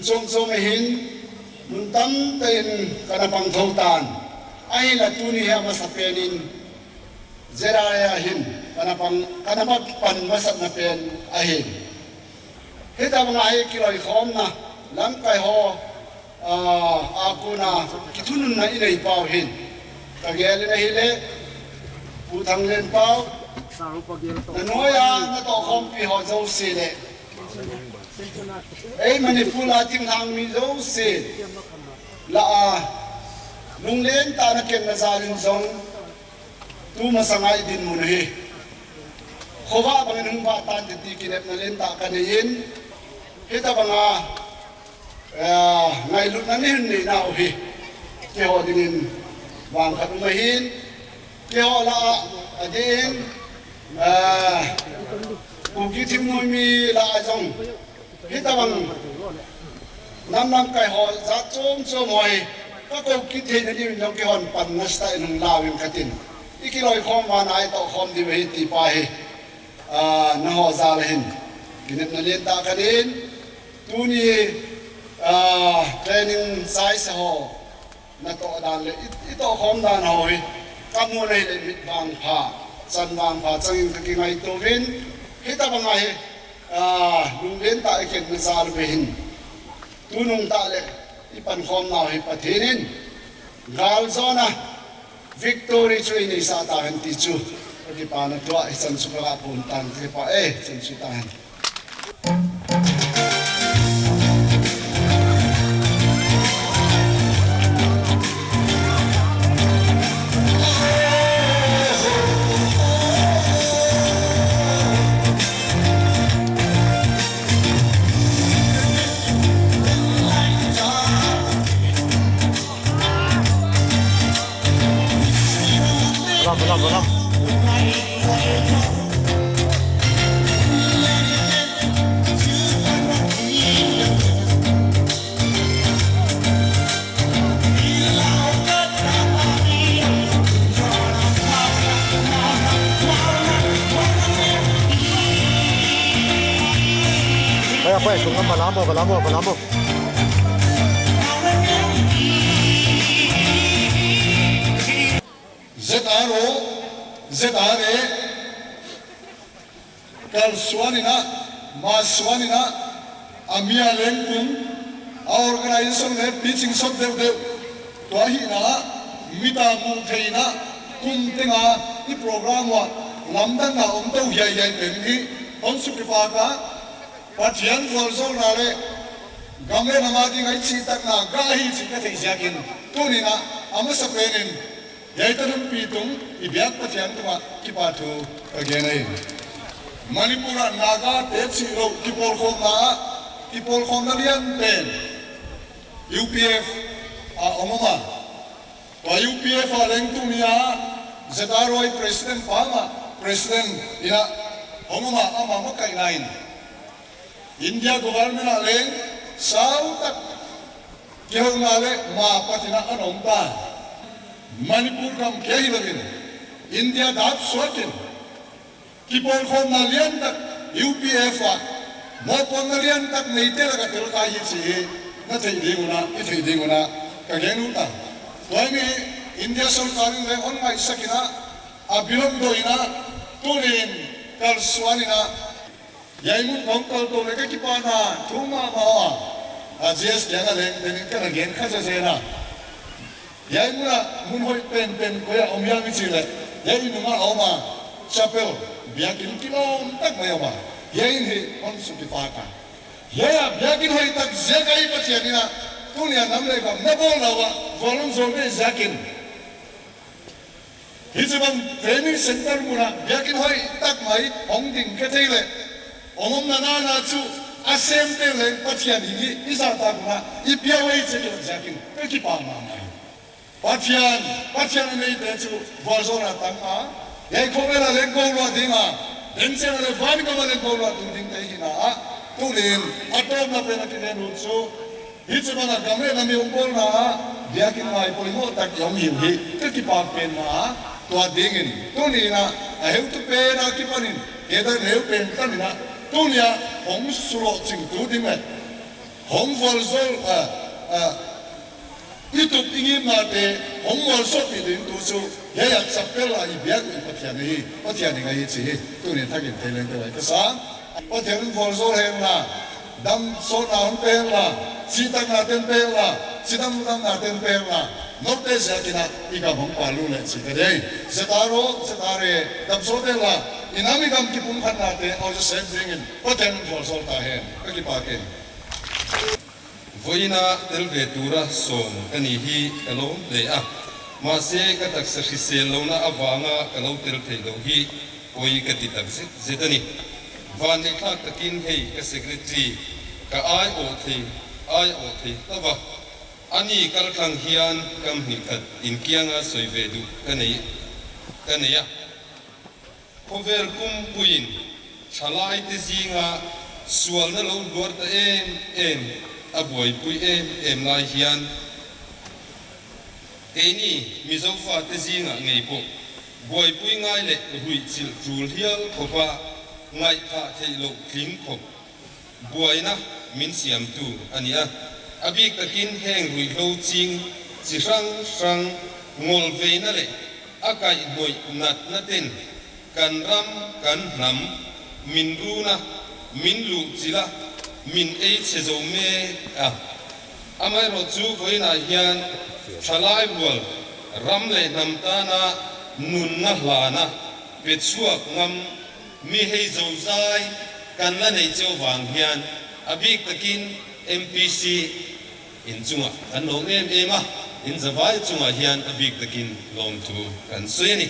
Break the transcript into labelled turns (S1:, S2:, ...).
S1: Chung hin mun tam ten kana pang thotan ai la tuni ha masapenin zeraya hin kana pan masat na pen ahin heta mga ai kiloi khom na lam kai ho akuna kitunun na inai pau hin kagel na hile putang len pau na noya na to khom pi ho zo sile ấy Manipula tiếng hàng mi dấu xịt là nung lên ta nó kiện là gia đình giống tu mà sang ai din muốn hi khova bằng nung ba tan thì kinep na lên ta cái này hết ta bằng ngày lúcนั้นhin nào hi cái họ din vàng khát mà hin cái họ là din cũng cái thím nuôi mi là giống hết ta bằng năm cái họ giá trôm cho mọi các câu kỹ thế này đi trong cái hòn pan nó sẽ nung lao im cái tin ý cái lời không mà ai tạo không thì về thì bài nó họ ra lên cái này lên ta cái đến tu ni training size họ nó tạo đàn lên ít tạo không đàn hồi các môn này lên vàng phá sân vàng phá trong cái ngày tu viên hết ta bằng ngày nung lên tại cái nó ra về hình tu nung ta lệ ipan khom nào hi pathinin gal zona victory chui ni sa ta han ti chu ki pa na tua san su ka pun tan ki pa san su ta han
S2: Belum. Apa ya, sungai Malamo.
S1: Zedare kal swanina ma swanina amia lengkung organization ne pitching sot dev to hi na mita mu theina kum tenga I program wa lamdan na to yai pen gi on su pa ka pathian for so na le gamle namadi ngai chi tak na ga hi chi ka thei jakin to ni na amasa penin yaitanam pitung ibyak pathian tuma kipathu agenai Manipura Naga Tetsiro Kipol Khom Lian Pen UPF Omama to UPF Lengtumia Zedaroi President Palma President ina hong ma ama ma kai nain India government a leng sau tak ke ho na le ma patina anom ta Manipur kam ke hi lagin India dap sokin kipol khom na lian tak UPF a mo pon na lian tak nei te la ka tel ka hi chi na thei ding una ka genu ta toy mi India sarkar le on mai sakina abilom doina turin kal swanina yaimun ngong kal to le ka kipana thuma ma a jes kya ga leng den ka na gen kha se na yaimuna mun hoi pen ko ya omya mi chi le yain ma oma chapel biakin kilom tak ma ma yain he on su ki pa ka ya biakin hoi tak zegai patianina tunia namle ka na bol lawa volun zone zakin Hizibang training center muna biakin hoi tak mai ongding ke thele omom na na chu asem te le patian hi isa ta kuna ipiawai che ke zakin ke ki pa ma mai patian nei te chu vorzona tang a yai khomela le ko lo dinga dense le van ko le ko lo ding te hina a tulin atom na pe na ke nu chu hizibang na gamre na mi ongol na biakin mai polimo tak yom hi ke ki pa pen ma tua dingin tunina a heu tu pe na ki panin keda leu pen tanina tunia hong sulo ching tu dime hong volzol itu ingin na te hong vol so pi din tu su ya chapela I biak patiani ngai chi tunia thakin thelen te wai ka sa patian volzol hen na dam so na hon pe la sita na ten pe la sidam na ten pe la Note zakina ika bang palu le sikade setare dam sote la inami gam ki pun khan nate au je same thing in poten for sol ta hen ki pa ke
S3: voina telvetura som kani hi alo le a ma se ka tak sa khise lo na awanga kalo tel thei lo hi koi ka ti tak zetani van le khak takin hei ka secretary ka ai o the tawa ani kal khang hian kam ni khat in kianga soive du kanaya khover kum puin chalai te zinga sual na lo duar ta em aboi pui em lai hian eni mizofa te zinga ngei po boi pui ngai le hui chil chul hial khopa ngai tha thei lo kling khop buaina min siam tu ania abik takin heng rui lo ching chi sang ngol veina le akai boi nat naten kan ram kan nam min runa min lu chila min ei chezo me a amai ro chu voina hian thalai wal ram le nam ta na nun na hlana pe chuak ngam mi hei zo zai kan la nei cheu wang hian abik takin MPC in chunga kan lo em a in zawai chunga hian abik takin lom tu kan sueni